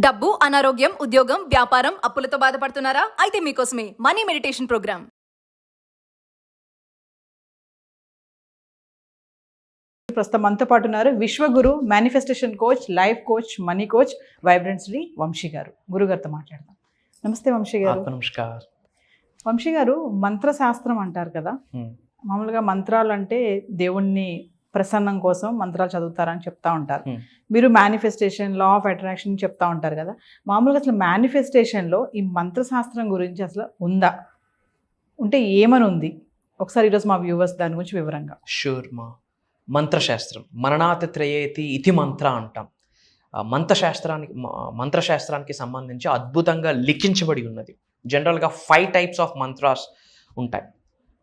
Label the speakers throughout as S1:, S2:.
S1: డబ్బు, అనారోగ్యం, ఉద్యోగం, వ్యాపారం, అప్పులతో బాధపడుతున్నారా? అయితే మీకోసమే మనీ మెడిటేషన్ ప్రోగ్రామ్.
S2: ప్రస్తుతం మనతో పాటు ఉన్నారు విశ్వగురు, manifestation coach, life coach, money coach, vibrant Shri Vamshi గారు. గురుగారితో మాట్లాడదాం. నమస్తే వంశీ గారు.
S3: నమస్కారం.
S2: వంశీ గారు, మంత్రశాస్త్రం అంటారు కదా, మామూలుగా మంత్రాలు అంటే దేవుణ్ణి ప్రసన్నం కోసం మంత్రాలు చదువుతారని చెప్తా ఉంటారు. మీరు మేనిఫెస్టేషన్, లా ఆఫ్ అట్రాక్షన్ చెప్తా ఉంటారు కదా. మామూలుగా అసలు మేనిఫెస్టేషన్లో ఈ మంత్రశాస్త్రం గురించి అసలు ఉందా, ఉంటే ఏమని ఉంది? ఒకసారి ఈరోజు మా వ్యూవర్స్ దాని గురించి వివరంగా.
S3: షూర్ మా. మంత్రశాస్త్రం మననాతి త్రయేతి ఇతి మంత్ర అంటాం. మంత్రశాస్త్రానికి సంబంధించి అద్భుతంగా లిఖించబడి ఉన్నది. జనరల్గా 5 types ఆఫ్ మంత్రాస్ ఉంటాయి.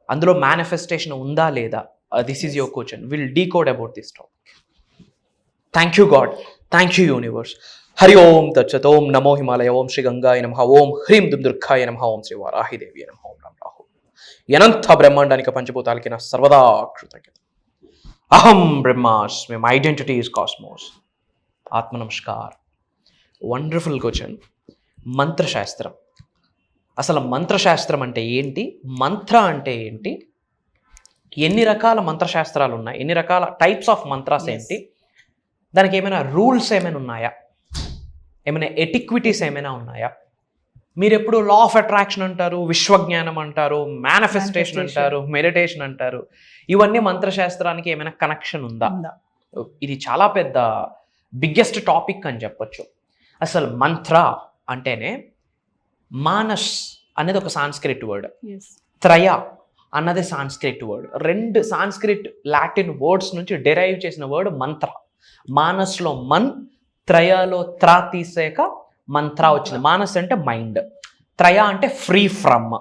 S3: అందులో మేనిఫెస్టేషన్ ఉందా లేదా, this is your question. Will decode about this topic. Thank you God, thank you universe. Hari Om తచ్చత్. ఓం నమో హిమాలయ. ఓం శ్రీ గంగాయ నమః. ఓం హ్రీం దుర్గాయ నమః. ఓం శ్రీ వారాహిదేవి నమః. ఓం రామ్ రాహు. అనంత బ్రహ్మాండానికి పంచభూతాలకి నా సర్వదా కృతజ్ఞత. అహం బ్రహ్మాస్మి. My identity is cosmos. ఆత్మ నమస్కార్. Wonderful question. మంత్రశాస్త్రం, అసలు మంత్రశాస్త్రం అంటే ఏంటి, మంత్ర అంటే ఏంటి, ఎన్ని రకాల మంత్రశాస్త్రాలు ఉన్నాయి, ఎన్ని రకాల టైప్స్ ఆఫ్ మంత్రాస్ ఏంటి, దానికి ఏమైనా రూల్స్ ఏమైనా ఉన్నాయా, ఏమైనా ఎటిక్విటీస్ ఏమైనా ఉన్నాయా? మీరు ఎప్పుడు లా ఆఫ్ అట్రాక్షన్ అంటారు, విశ్వజ్ఞానం అంటారు, మేనిఫెస్టేషన్ అంటారు, మెడిటేషన్ అంటారు. ఇవన్నీ మంత్రశాస్త్రానికి ఏమైనా కనెక్షన్ ఉందా? ఇది చాలా పెద్ద బిగ్గెస్ట్ టాపిక్ అని చెప్పొచ్చు. అసలు మంత్ర అంటేనే మానస్ అనేది ఒక సాంస్క్రిట్ వర్డ్, త్రయ అన్నది Sanskrit word. 2 Sanskrit Latin words నుంచి డెరైవ్ చేసిన వర్డ్ మంత్ర. మానస్లో మన్, త్రయలో త్రా తీసాక మంత్ర వచ్చింది. మానస్ అంటే మైండ్, త్రయ అంటే ఫ్రీ ఫ్రమ్.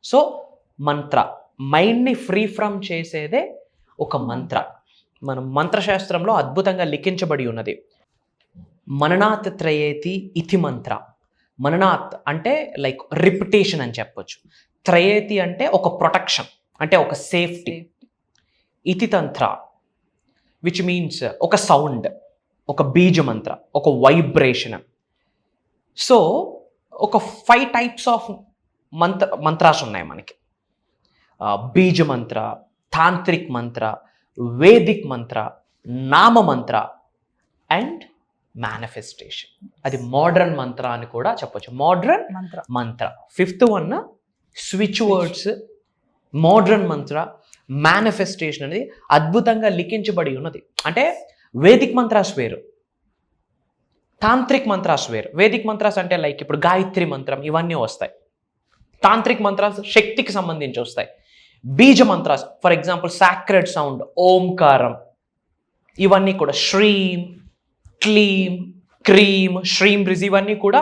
S3: సో మంత్ర, మైండ్ని ఫ్రీ ఫ్రమ్ చేసేదే ఒక మంత్ర. మనం మంత్రశాస్త్రంలో అద్భుతంగా లిఖించబడి ఉన్నది. మననాత్ త్రయేతి ఇతి మంత్ర. మననాత్ అంటే లైక్ రిపిటేషన్ అని చెప్పొచ్చు. త్రయేతి అంటే ఒక ప్రొటెక్షన్, అంటే ఒక సేఫ్టీ. ఇతి తంత్ర విచ్ మీన్స్ ఒక సౌండ్, ఒక బీజ మంత్ర, ఒక వైబ్రేషన్. సో ఒక 5 types ఆఫ్ మంత్రాస్ ఉన్నాయి మనకి. బీజ మంత్ర, తాంత్రిక్ మంత్ర, వేదిక్ మంత్ర, నామ మంత్ర అండ్ మేనిఫెస్టేషన్. అది మోడ్రన్ మంత్ర అని కూడా చెప్పొచ్చు. మోడ్రన్ మంత్ర 5th one switch words, modern మంత్ర, మేనిఫెస్టేషన్ అనేది అద్భుతంగా లిఖించబడి ఉన్నది. అంటే వేదిక్ మంత్రాస్ వేరు, తాంత్రిక్ మంత్రాస్ వేరు. వేదిక్ మంత్రాస్ అంటే లైక్ ఇప్పుడు గాయత్రి మంత్రం ఇవన్నీ వస్తాయి. తాంత్రిక్ మంత్రాస్ శక్తికి సంబంధించి వస్తాయి. బీజ mantras for example sacred sound, ఓంకారం, ఇవన్నీ కూడా శ్రీం, క్లీం, క్రీం, శ్రీం బ్రిజ్, ఇవన్నీ కూడా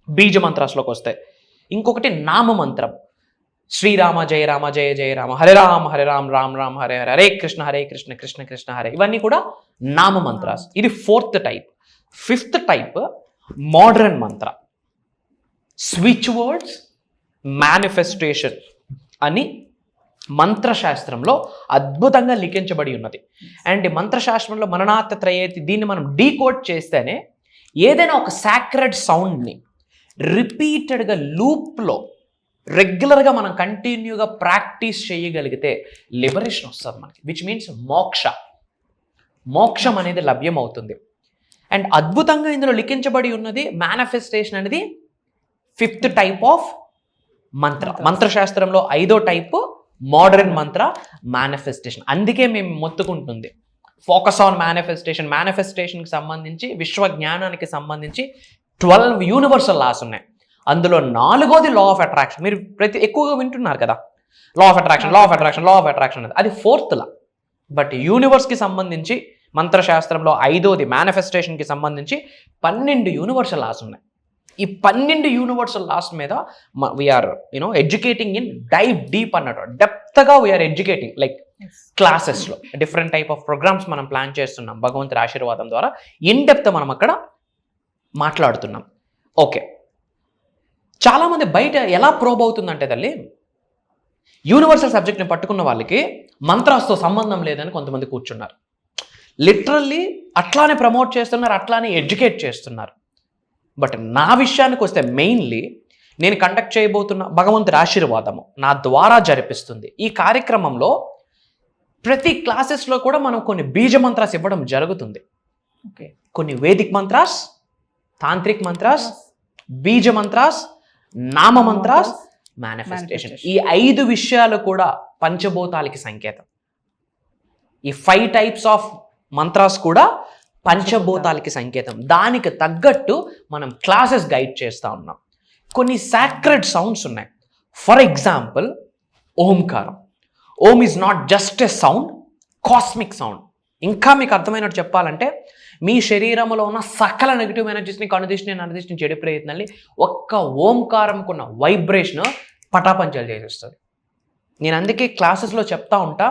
S3: బీజ మంత్రాస్లోకి వస్తాయి. ఇంకొకటి నామ మంత్రం, శ్రీరామ జయ రామ జయ జయ రామ, హరే రామ రామ రామ హరే హరే, హరే కృష్ణ కృష్ణ కృష్ణ హరే, ఇవన్నీ కూడా నామ మంత్రాస్. ఇది 4th type. 5th type modern మంత్ర, స్విచ్ వర్డ్స్, మేనిఫెస్టేషన్ అని మంత్రశాస్త్రంలో అద్భుతంగా లిఖించబడి ఉన్నది. అండ్ మంత్రశాస్త్రంలో మననాత్ త్రయేతి, దీన్ని మనం డీకోడ్ చేస్తేనే ఏదైనా ఒక సాక్రెడ్ సౌండ్ని రిపీటెడ్గా లూప్లో రెగ్యులర్గా మనం కంటిన్యూగా ప్రాక్టీస్ చేయగలిగితే లిబరేషన్ వస్తుంది మనకి, విచ్ మీన్స్ మోక్షం అనేది లభ్యం అవుతుంది. అండ్ అద్భుతంగా ఇందులో లిఖించబడి ఉన్నది మేనిఫెస్టేషన్ అనేది 5th type ఆఫ్ మంత్ర. మంత్రశాస్త్రంలో 5వ టైప్ మోడర్న్ మంత్ర, మేనిఫెస్టేషన్. అందుకే మేము మొత్తుకుంటుంది ఫోకస్ ఆన్ మేనిఫెస్టేషన్. మేనిఫెస్టేషన్కి సంబంధించి, విశ్వ జ్ఞానానికి సంబంధించి 12 యూనివర్సల్ లాస్ ఉన్నాయి. అందులో 4వది లా ఆఫ్ అట్రాక్షన్. మీరు ఎక్కువగా వింటున్నారు కదా, law of attraction, law of attraction, law of attraction అది 4th లా. బట్ యూనివర్స్కి సంబంధించి మంత్రశాస్త్రంలో 5వది మేనిఫెస్టేషన్కి సంబంధించి 12 యూనివర్సల్ లాస్ ఉన్నాయి. ఈ 12 యూనివర్సల్ లాస్ మీద we're educating in dive deep అన్నట్టు, డెప్త్గా వీఆర్ ఎడ్యుకేటింగ్ లైక్ క్లాసెస్లో డిఫరెంట్ టైప్ ఆఫ్ ప్రోగ్రామ్స్ మనం ప్లాన్ చేస్తున్నాం. భగవంతుడి ఆశీర్వాదం ద్వారా ఇన్ డెప్త్ మనం అక్కడ మాట్లాడుతున్నాం. ఓకే, చాలామంది బయట ఎలా ప్రోబ్ అవుతుందంటే తల్లి, యూనివర్సల్ సబ్జెక్ట్ని పట్టుకున్న వాళ్ళకి మంత్రాస్తో సంబంధం లేదని కొంతమంది కూర్చున్నారు. లిటరల్లీ అట్లానే ప్రమోట్ చేస్తున్నారు, అట్లానే ఎడ్యుకేట్ చేస్తున్నారు. బట్ నా విషయానికి వస్తే మెయిన్లీ నేను కండక్ట్ చేయబోతున్న భగవంతుడి ఆశీర్వాదము నా ద్వారా జరిపిస్తుంది. ఈ కార్యక్రమంలో ప్రతి క్లాసెస్లో కూడా మనం కొన్ని బీజ మంత్రాస్ ఇవ్వడం జరుగుతుంది.
S2: ఓకే,
S3: కొన్ని వేదిక్ మంత్రాస్, తాంత్రిక్ మంత్రాస్, బీజ మంత్రాస్, నామ మంత్రాస్, మేనిఫెస్టేషన్. ఈ 5 విషయాలు కూడా పంచభూతాలకి సంకేతం. ఈ 5 టైప్స్ ఆఫ్ మంత్రాస్ కూడా పంచభూతాలకి సంకేతం. దానికి తగ్గట్టు మనం క్లాసెస్ గైడ్ చేస్తూ ఉన్నాం. కొన్ని సాక్రెడ్ సౌండ్స్ ఉన్నాయి. ఫర్ ఎగ్జాంపుల్ ఓంకారం. Om is not just a sound, cosmic sound. ఇంకా మీకు అర్థమైనట్టు చెప్పాలంటే మీ శరీరంలో ఉన్న సకల నెగిటివ్ ఎనర్జీస్ని, కండిషనింగ్ చెడు ప్రయత్నాన్ని ఒక్క ఓంకారంకున్న వైబ్రేషన్ పటాపంచలు చేసేస్తుంది. నేను అందుకే క్లాసెస్లో చెప్తా ఉంటా,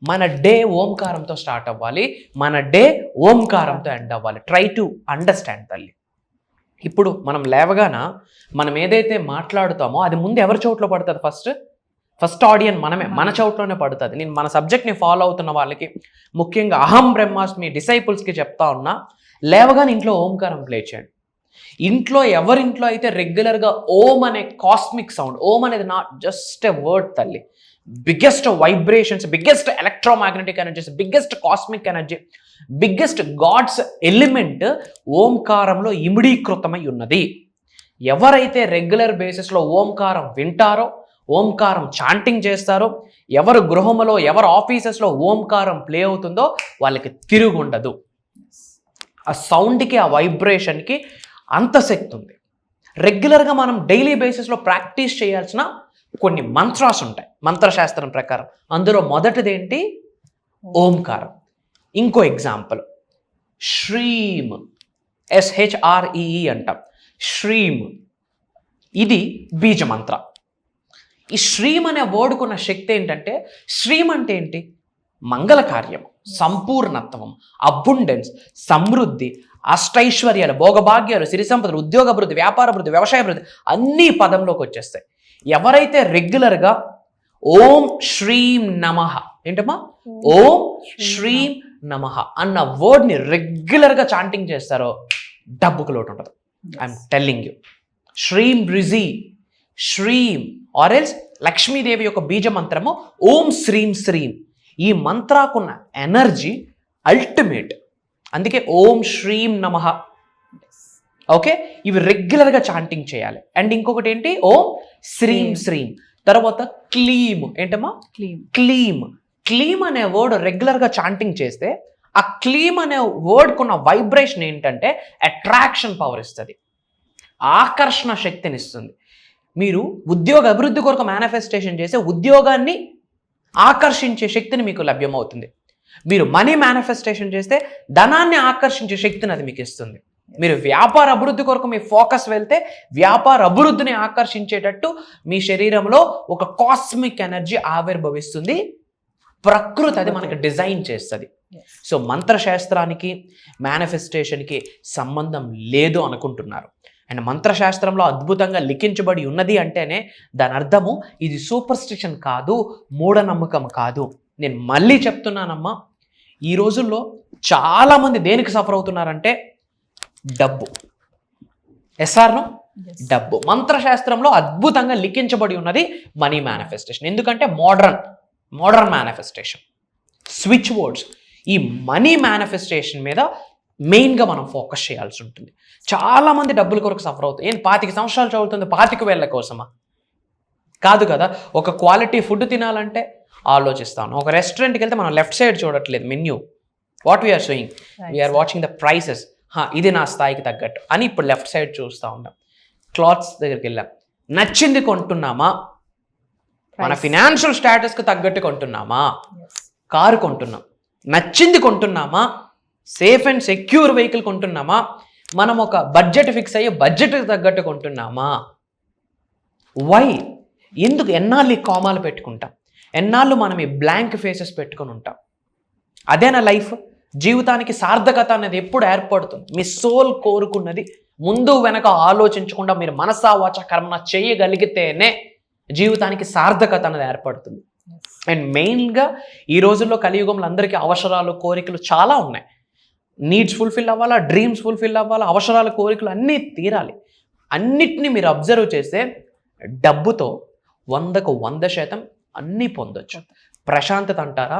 S3: మన డే ఓంకారంతో స్టార్ట్ అవ్వాలి, మన డే ఓంకారంతో ఎండ్ అవ్వాలి. ట్రై టు అండర్స్టాండ్ తల్లి. ఇప్పుడు మనం లేవగాన మనం ఏదైతే మాట్లాడుతామో అది ముందు ఎవరి చోట్లో పడుతుంది? ఫస్ట్ ఆడియన్స్ మనమే, మన చోట్లోనే పడుతుంది. నేను మన సబ్జెక్ట్ని ఫాలో అవుతున్న వాళ్ళకి, ముఖ్యంగా అహం బ్రహ్మాస్మి డిసైపుల్స్కి చెప్తా ఉన్నా, లేవగానే ఇంట్లో ఓంకారం ప్లే చేయండి. ఇంట్లో ఎవరింట్లో అయితే రెగ్యులర్గా ఓం అనే కాస్మిక్ సౌండ్, ఓం అనేది నాట్ జస్ట్ ఎ వర్డ్ తల్లి, biggest vibrations, biggest electromagnetic energies, biggest cosmic energy, biggest gods element ఓంకారంలో ఇమిడీకృతమై ఉన్నది. ఎవరైతే రెగ్యులర్ బేసిస్లో ఓంకారం వింటారో, ఓంకారం చాంటింగ్ చేస్తారో, ఎవరు గృహంలో, ఎవరు ఆఫీసెస్లో ఓంకారం ప్లే అవుతుందో వాళ్ళకి తిరుగుండదు. ఆ సౌండ్కి, ఆ వైబ్రేషన్కి అంత శక్తి ఉంది. రెగ్యులర్గా మనం డైలీ బేసిస్లో ప్రాక్టీస్ చేయాల్సిన కొన్ని మంత్రాస్ ఉంటాయి మంత్రశాస్త్రం ప్రకారం. అందులో మొదటిదేంటి? ఓంకారం. ఇంకో ఎగ్జాంపుల్ శ్రీం, SHREE అంటాం. శ్రీం ఇది బీజమంత్ర. ఈ శ్రీం అనే వర్డ్కున్న శక్తి ఏంటంటే, శ్రీం అంటే ఏంటి? మంగళ కార్యం, సంపూర్ణత్వం, అబుండెన్స్, సమృద్ధి, అష్టైశ్వర్యాలు, భోగభాగ్యాలు, సిరి సంపదలు, ఉద్యోగ అభివృద్ధి, వ్యాపార అభివృద్ధి, వ్యవసాయ అభివృద్ధి అన్నీ పదంలోకి వచ్చేస్తాయి. ఎవరైతే రెగ్యులర్గా ఓం శ్రీం నమః, ఏంటమ్మా? ఓం శ్రీం నమః అన్న వర్డ్ని రెగ్యులర్గా చాంటింగ్ చేస్తారో డబ్బుకు లోటు ఉంటుంది. I'm telling you. శ్రీం రిజి, శ్రీం ఆర్ ఎల్స్ లక్ష్మీదేవి యొక్క బీజ మంత్రము ఓం శ్రీం శ్రీం. ఈ మంత్రాకున్న ఎనర్జీ అల్టిమేట్. అందుకే ఓం శ్రీం నమః. ఓకే, ఇవి రెగ్యులర్గా చాంటింగ్ చేయాలి. అండ్ ఇంకొకటి ఏంటి? ఓం శ్రీం శ్రీం. తర్వాత క్లీమ్, ఏంటమ్మా? క్లీమ్. క్లీమ్ అనే వర్డ్ రెగ్యులర్గా చాంటింగ్ చేస్తే ఆ క్లీమ్ అనే వర్డ్కున్న వైబ్రేషన్ ఏంటంటే అట్రాక్షన్ పవర్ ఇస్తుంది, ఆకర్షణ శక్తిని ఇస్తుంది. మీరు ఉద్యోగ అభివృద్ధి కొరకు మేనిఫెస్టేషన్ చేసే ఉద్యోగాన్ని ఆకర్షించే శక్తిని మీకు లభ్యమవుతుంది. మీరు మనీ మేనిఫెస్టేషన్ చేస్తే ధనాన్ని ఆకర్షించే శక్తిని అది మీకు ఇస్తుంది. మీరు వ్యాపార అభివృద్ధి కొరకు మీ ఫోకస్ వెళ్తే వ్యాపార అభివృద్ధిని ఆకర్షించేటట్టు మీ శరీరంలో ఒక కాస్మిక్ ఎనర్జీ ఆవిర్భవిస్తుంది. ప్రకృతి అది మనకి డిజైన్ చేస్తుంది. సో మంత్రశాస్త్రానికి మేనిఫెస్టేషన్కి సంబంధం లేదు అనుకుంటున్నారు. అండ్ మంత్రశాస్త్రంలో అద్భుతంగా లిఖించబడి ఉన్నది అంటేనే దాని అర్థము ఇది సూపర్స్టిషన్ కాదు, మూఢనమ్మకం కాదు. నేను మళ్ళీ చెప్తున్నానమ్మా, ఈ రోజుల్లో చాలామంది దేనికి సఫర్ అవుతున్నారంటే డబ్బు. ఎస్ఆర్ను డబ్బు. మంత్రశాస్త్రంలో అద్భుతంగా లిఖించబడి ఉన్నది మనీ మేనిఫెస్టేషన్. ఎందుకంటే మోడర్న్ మేనిఫెస్టేషన్, స్విచ్ వర్డ్స్. ఈ మనీ మేనిఫెస్టేషన్ మీద మెయిన్గా మనం ఫోకస్ చేయాల్సి ఉంటుంది. చాలామంది డబ్బుల కొరకు సఫర్ అవుతుంది. 25 సంవత్సరాలు చదువుతుంది 25,000 కోసమా? కాదు కదా. ఒక క్వాలిటీ ఫుడ్ తినాలంటే ఆలోచిస్తాను. ఒక రెస్టారెంట్కి వెళ్తే మనం లెఫ్ట్ సైడ్ చూడట్లేదు menu, what we're showing, we're watching the prices. ఇది నా స్థాయికి తగ్గట్టు అని ఇప్పుడు లెఫ్ట్ సైడ్ చూస్తూ ఉంటాం. క్లాత్స్ దగ్గరికి వెళ్ళాం, నచ్చింది కొంటున్నామా? మన ఫినాన్షియల్ స్టేటస్కి తగ్గట్టు కొంటున్నామా? కారు కొంటున్నాం, నచ్చింది కొంటున్నామా? సేఫ్ అండ్ సెక్యూర్ వెహికల్ కొంటున్నామా? మనం ఒక బడ్జెట్ ఫిక్స్ అయ్యి బడ్జెట్కి తగ్గట్టు కొంటున్నామా? వై? ఎందుకు ఎన్నాళ్ళు ఈ కామాలు పెట్టుకుంటాం? ఎన్నాళ్ళు మనం ఈ బ్లాంక్ ఫేసెస్ పెట్టుకొని ఉంటాం? అదేనా లైఫ్? జీవితానికి సార్థకత అనేది ఎప్పుడు ఏర్పడుతుంది? మీ సోల్ కోరుకున్నది ముందు వెనక ఆలోచించకుండా మీరు మనసా వాచ కర్మన చేయగలిగితేనే జీవితానికి సార్థకత అనేది ఏర్పడుతుంది. అండ్ మెయిన్గా ఈ రోజుల్లో కలియుగంలో అందరికీ అవసరాలు, కోరికలు చాలా ఉన్నాయి. నీడ్స్ ఫుల్ఫిల్ అవ్వాలా, డ్రీమ్స్ ఫుల్ఫిల్ అవ్వాలా, అవసరాల కోరికలు అన్నీ తీరాలి. అన్నిటినీ మీరు అబ్జర్వ్ చేస్తే డబ్బుతో 100% అన్నీ పొందొచ్చు. ప్రశాంతత అంటారా,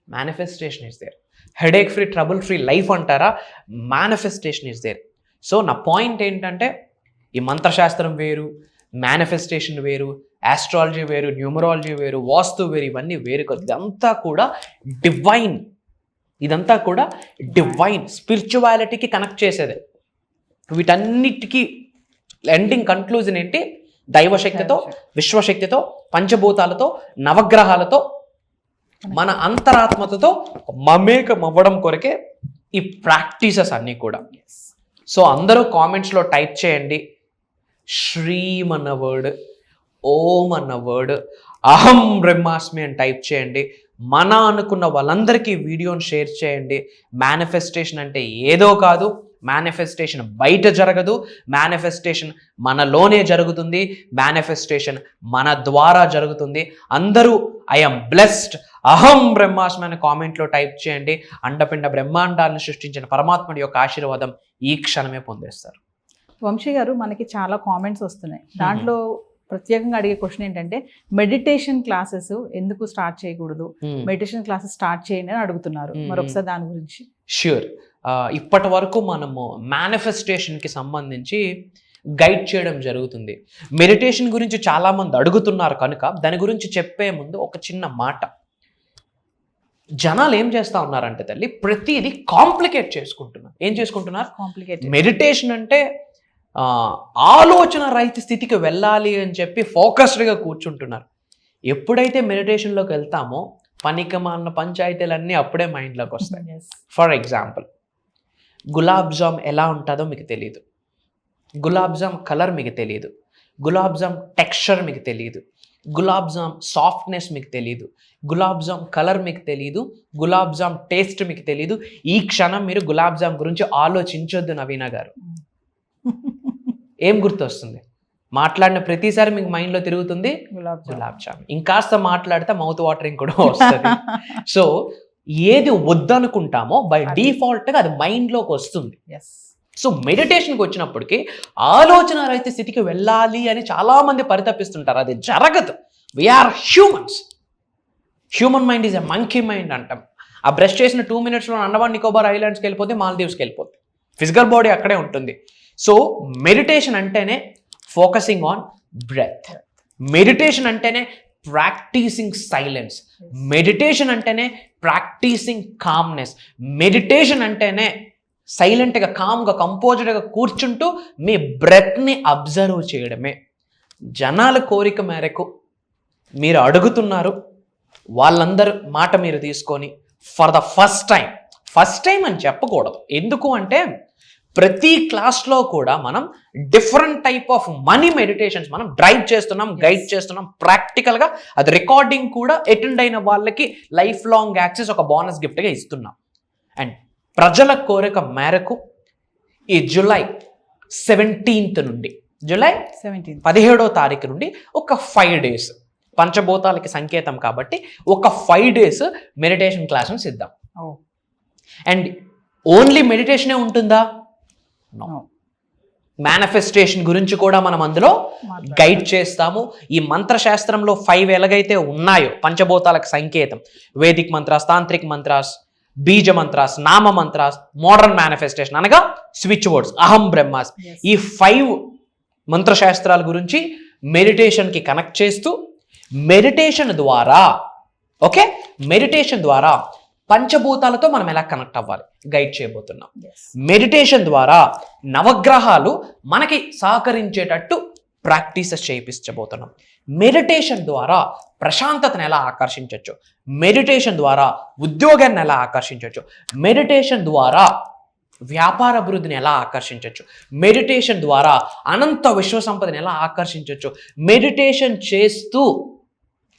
S3: manifestation is there. Headache free, trouble free life అంటారా, మేనిఫెస్టేషన్ ఇస్ దేర్. సో నా పాయింట్ ఏంటంటే, ఈ మంత్రశాస్త్రం వేరు, మేనిఫెస్టేషన్ వేరు, ఆస్ట్రాలజీ వేరు, న్యూమరాలజీ వేరు, వాస్తు వేరు, ఇవన్నీ వేరు కాదు. ఇదంతా కూడా డివైన్, ఇదంతా కూడా డివైన్ స్పిరిచువాలిటీకి కనెక్ట్ చేసేదే. వీటన్నిటికీ ఎండింగ్ కన్క్లూజన్ ఏంటి? దైవశక్తితో, విశ్వశక్తితో, పంచభూతాలతో, నవగ్రహాలతో, మన అంతరాత్మతో మమేకం అవ్వడం కొరకే ఈ ప్రాక్టీసెస్ అన్నీ కూడా. సో అందరూ కామెంట్స్లో టైప్ చేయండి శ్రీం అన్న వర్డ్, ఓం అన్న వర్డ్, అహం బ్రహ్మాస్మి అని టైప్ చేయండి. మన అనుకున్న వాళ్ళందరికీ వీడియోని షేర్ చేయండి. మేనిఫెస్టేషన్ అంటే ఏదో కాదు, మేనిఫెస్టేషన్ బయట జరగదు, మేనిఫెస్టేషన్ మనలోనే జరుగుతుంది, మేనిఫెస్టేషన్ మన ద్వారా జరుగుతుంది. అందరూ ఐఎమ్ బ్లెస్డ్, అహం బ్రహ్మాస్మి అనే కామెంట్లో టైప్ చేయండి. అండపిండ బ్రహ్మాండాలను సృష్టించిన పరమాత్ముడి యొక్క ఆశీర్వాదం ఈ క్షణమే పొందేస్తారు.
S2: వంశీ గారు, మనకి చాలా కామెంట్స్ వస్తున్నాయి. దాంట్లో ప్రత్యేకంగా అడిగే క్వశ్చన్ ఏంటంటే, మెడిటేషన్ క్లాసెస్ ఎందుకు స్టార్ట్ చేయకూడదు, మెడిటేషన్ క్లాసెస్ స్టార్ట్ చేయండి అని అడుగుతున్నారు. మరొకసారి దాని గురించి.
S3: ష్యూర్. ఇప్పటి వరకు మనము మేనిఫెస్టేషన్కి సంబంధించి గైడ్ చేయడం జరుగుతుంది. మెడిటేషన్ గురించి చాలామంది అడుగుతున్నారు కనుక దాని గురించి చెప్పే ముందు ఒక చిన్న మాట. జనాలు ఏం చేస్తూ ఉన్నారంటే తల్లి, ప్రతిదీ కాంప్లికేట్ చేసుకుంటున్నారు. ఏం చేసుకుంటున్నారు?
S2: కాంప్లికేటెడ్.
S3: మెడిటేషన్ అంటే ఆలోచన రహిత స్థితికి వెళ్ళాలి అని చెప్పి ఫోకస్డ్గా కూర్చుంటున్నారు. ఎప్పుడైతే మెడిటేషన్లోకి వెళ్తామో పనికిమాలిన పంచాయతీలన్నీ అప్పుడే మైండ్లోకి వస్తాయి. ఫర్ ఎగ్జాంపుల్, గులాబ్ జామ్ ఎలా ఉంటుందో మీకు తెలియదు, గులాబ్ జామ్ కలర్ మీకు తెలియదు, గులాబ్ జామ్ టెక్స్చర్ మీకు తెలియదు, గులాబ్ జామ్ సాఫ్ట్నెస్ మీకు తెలియదు, గులాబ్ జామ్ కలర్ మీకు తెలియదు, గులాబ్ జామ్ టేస్ట్ మీకు తెలియదు. ఈ క్షణం మీరు గులాబ్ జామ్ గురించి ఆలోచించొద్దు నవీన గారు. ఏం గుర్తొస్తుంది? మాట్లాడిన ప్రతిసారి మీకు మైండ్లో తిరుగుతుంది గులాబ్ జామ్. ఇంకాస్త మాట్లాడితే మౌత్ వాటరింగ్ కూడా వస్తుంది. సో ఏది వద్దనుకుంటామో బై డిఫాల్ట్గా అది మైండ్లోకి వస్తుంది. సో మెడిటేషన్కి వచ్చినప్పటికీ ఆలోచన రహిత స్థితికి వెళ్ళాలి అని చాలామంది పరితపిస్తుంటారు. అది జరగదు. We're humans. Human mind is a monkey mind అంటాం. ఆ బ్రష్ చేసిన 2 minutesలో అండమాన్ నికోబార్ ఐలాండ్స్కి వెళ్ళిపోతే, మాల్దీవ్స్కి వెళ్ళిపోతే, ఫిజికల్ బాడీ అక్కడే ఉంటుంది. సో మెడిటేషన్ అంటేనే ఫోకసింగ్ ఆన్ బ్రెత్. మెడిటేషన్ అంటేనే ప్రాక్టీసింగ్ సైలెన్స్. మెడిటేషన్ అంటేనే ప్రాక్టీసింగ్ కామ్నెస్. మెడిటేషన్ అంటేనే సైలెంట్గా, కామ్గా, కంపోజ్డ్గా కూర్చుంటూ మీ బ్రెత్ని అబ్జర్వ్ చేయడమే. జనాల కోరిక మేరకు మీరు అడుగుతున్నారు. వాళ్ళందరూ మాట మీరు తీసుకొని ఫర్ ద ఫస్ట్ టైం అని చెప్పకూడదు. ఎందుకు అంటే ప్రతి క్లాస్లో కూడా మనం different type of money meditations మనం డ్రైవ్ చేస్తున్నాం, గైడ్ చేస్తున్నాం. ప్రాక్టికల్గా అది రికార్డింగ్ కూడా అటెండ్ అయిన వాళ్ళకి లైఫ్ లాంగ్ యాక్సెస్ ఒక బోనస్ గిఫ్ట్గా ఇస్తున్నాం. అండ్ ప్రజల కోరిక మేరకు ఈ జూలై 17th నుండి, జూలై 17వ తారీఖు నుండి ఒక 5 days, పంచభూతాలకి సంకేతం కాబట్టి ఒక 5 days మెడిటేషన్ క్లాసెస్ ఇద్దాం. అండ్ ఓన్లీ మెడిటేషనే ఉంటుందా? మేనిఫెస్టేషన్ గురించి కూడా మనం అందులో గైడ్ చేస్తాము. ఈ మంత్రశాస్త్రంలో 5 ఎలాగైతే ఉన్నాయో పంచభూతాలకు సంకేతం, వేదిక్ మంత్రాస్, తాంత్రిక్ మంత్రాస్, బీజ మంత్రాస్, నామ మంత్రాస్, మోడర్న్ మేనిఫెస్టేషన్ అనగా స్విచ్ వర్డ్స్, అహం బ్రహ్మాస్, ఈ 5 మంత్రశాస్త్రాల గురించి మెడిటేషన్కి కనెక్ట్ చేస్తూ మెడిటేషన్ ద్వారా పంచభూతాలతో మనం ఎలా కనెక్ట్ అవ్వాలి గైడ్ చేయబోతున్నాం. మెడిటేషన్ ద్వారా నవగ్రహాలు మనకి సహకరించేటట్టు ప్రాక్టీసెస్ చేయించబోతున్నాం. మెడిటేషన్ ద్వారా ప్రశాంతతను ఎలా ఆకర్షించవచ్చు, మెడిటేషన్ ద్వారా ఉద్యోగాన్ని ఎలా ఆకర్షించవచ్చు, మెడిటేషన్ ద్వారా వ్యాపార అభివృద్ధిని ఎలా ఆకర్షించవచ్చు, మెడిటేషన్ ద్వారా అనంత విశ్వ సంపదని ఎలా ఆకర్షించవచ్చు, మెడిటేషన్ చేస్తూ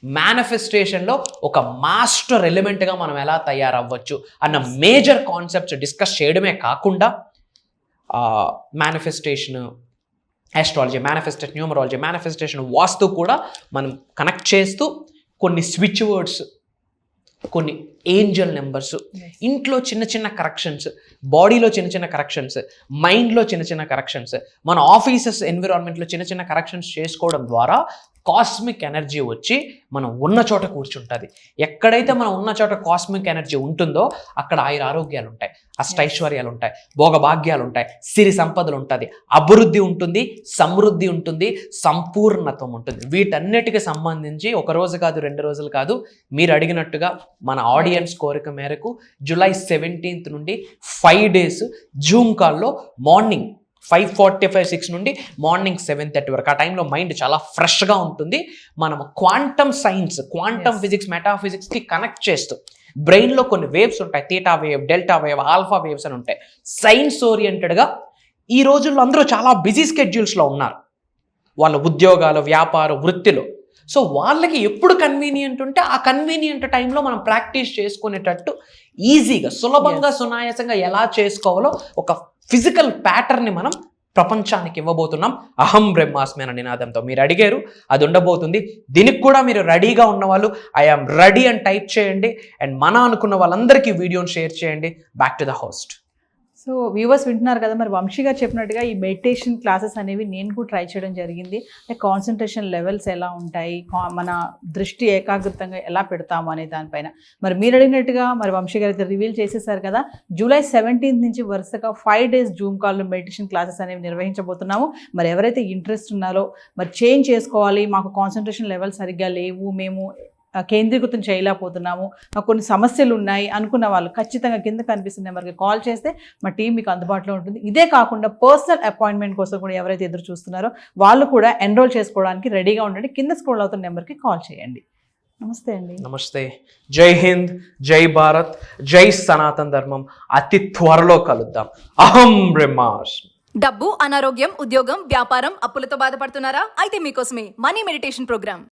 S3: మేనిఫెస్టేషన్లో ఒక మాస్టర్ ఎలిమెంట్గా మనం ఎలా తయారవ్వచ్చు అన్న మేజర్ కాన్సెప్ట్స్ డిస్కస్ చేయడమే కాకుండా manifestation, astrology, manifestation, numerology, manifestation, vastu కూడా మనం కనెక్ట్ చేస్తూ కొన్ని స్విచ్ వర్డ్స్, కొన్ని ఏంజల్ నెంబర్స్, ఇంట్లో చిన్న చిన్న కరెక్షన్స్, బాడీలో చిన్న చిన్న కరెక్షన్స్, మైండ్లో చిన్న చిన్న కరెక్షన్స్, మన ఆఫీసెస్ ఎన్విరాన్మెంట్లో చిన్న చిన్న కరెక్షన్స్ చేసుకోవడం ద్వారా కాస్మిక్ ఎనర్జీ వచ్చి మనం ఉన్న చోట కూర్చుంటుంది. ఎక్కడైతే మనం ఉన్న చోట కాస్మిక్ ఎనర్జీ ఉంటుందో అక్కడ ఆయుర ఆరోగ్యాలు ఉంటాయి, అష్టైశ్వర్యాలు ఉంటాయి, భోగభాగ్యాలు ఉంటాయి, సిరి సంపదలు ఉంటుంది, అభివృద్ధి ఉంటుంది, సమృద్ధి ఉంటుంది, సంపూర్ణత్వం ఉంటుంది. వీటన్నిటికి సంబంధించి ఒక రోజు కాదు, 2 రోజులు కాదు, మీరు అడిగినట్టుగా మన ఆడియన్స్ కోరిక మేరకు జూలై 17th నుండి 5 days జూమ్ కాల్లో మార్నింగ్ 5:45-6 నుండి మార్నింగ్ 7:30 వరకు. ఆ టైంలో మైండ్ చాలా ఫ్రెష్గా ఉంటుంది. మనం క్వాంటమ్ సైన్స్, క్వాంటమ్ ఫిజిక్స్, మెటాఫిజిక్స్కి కనెక్ట్ చేస్తూ బ్రెయిన్లో కొన్ని వేవ్స్ ఉంటాయి, theta wave, delta wave, alpha waves అని ఉంటాయి. సైన్స్ ఓరియంటెడ్గా ఈ రోజుల్లో అందరూ చాలా బిజీ స్కెడ్యూల్స్లో ఉన్నారు, వాళ్ళ ఉద్యోగాలు, వ్యాపార వృత్తిలో. సో వాళ్ళకి ఎప్పుడు కన్వీనియంట్ ఉంటే ఆ కన్వీనియంట్ టైంలో మనం ప్రాక్టీస్ చేసుకునేటట్టు ఈజీగా, సులభంగా, సునాయాసంగా ఎలా చేసుకోవాలో ఒక ఫిజికల్ ప్యాటర్న్ని మనం ప్రపంచానికి ఇవ్వబోతున్నాం. అహం బ్రహ్మాస్మి అనే నినాదంతో. మీరు అడిగారు, అది ఉండబోతుంది. దీనికి కూడా మీరు రెడీగా ఉన్నవాళ్ళు ఐఆమ్ రెడీ అని టైప్ చేయండి. అండ్ మన అనుకున్న వాళ్ళందరికీ వీడియోని షేర్ చేయండి. Back to the host.
S2: So viewers వింటున్నారు కదా, మరి వంశీ గారు చెప్పినట్టుగా ఈ మెడిటేషన్ క్లాసెస్ అనేవి నేను కూడా ట్రై చేయడం జరిగింది. అంటే కాన్సన్ట్రేషన్ లెవెల్స్ ఎలా ఉంటాయి, మన దృష్టి ఏకాగ్రతంగా ఎలా పెడతాము అనే దానిపైన. మరి మీరు అడిగినట్టుగా మరి వంశీ గారు అయితే రివీల్ చేసేసారు కదా, జూలై 17th నుంచి వరుసగా 5 days జూమ్ కాల్లో మెడిటేషన్ క్లాసెస్ అనేవి నిర్వహించబోతున్నాము. మరి ఎవరైతే ఇంట్రెస్ట్ ఉన్నారో, మరి చేంజ్ చేసుకోవాలి, మాకు కాన్సన్ట్రేషన్ లెవెల్ సరిగ్గా లేవు, మేము కేంద్రీకృతం చేయలేకపోతున్నాము, కొన్ని సమస్యలు ఉన్నాయి అనుకున్న వాళ్ళు ఖచ్చితంగా కింద కనిపిస్తున్న నెంబర్కి కాల్ చేస్తే మా టీం మీకు అందుబాటులో ఉంటుంది. ఇదే కాకుండా పర్సనల్ అపాయింట్మెంట్ కోసం కూడా ఎవరైతే ఎదురు చూస్తున్నారో వాళ్ళు కూడా ఎన్రోల్ చేసుకోవడానికి రెడీగా ఉండండి. కింద స్క్రోల్ అవుతున్న నెంబర్కి కాల్ చేయండి. నమస్తే అండి.
S3: నమస్తే. జై హింద్, జై భారత్, జై సనాతన ధర్మం. అతి త్వరలో కలుద్దాం. అహం బ్రహ్మాస్మి.
S1: డబ్బు, అనారోగ్యం, ఉద్యోగం, వ్యాపారం, అప్పులతో బాధపడుతున్నారా? అయితే మీకోసమే మనీ మెడిటేషన్ ప్రోగ్రామ్.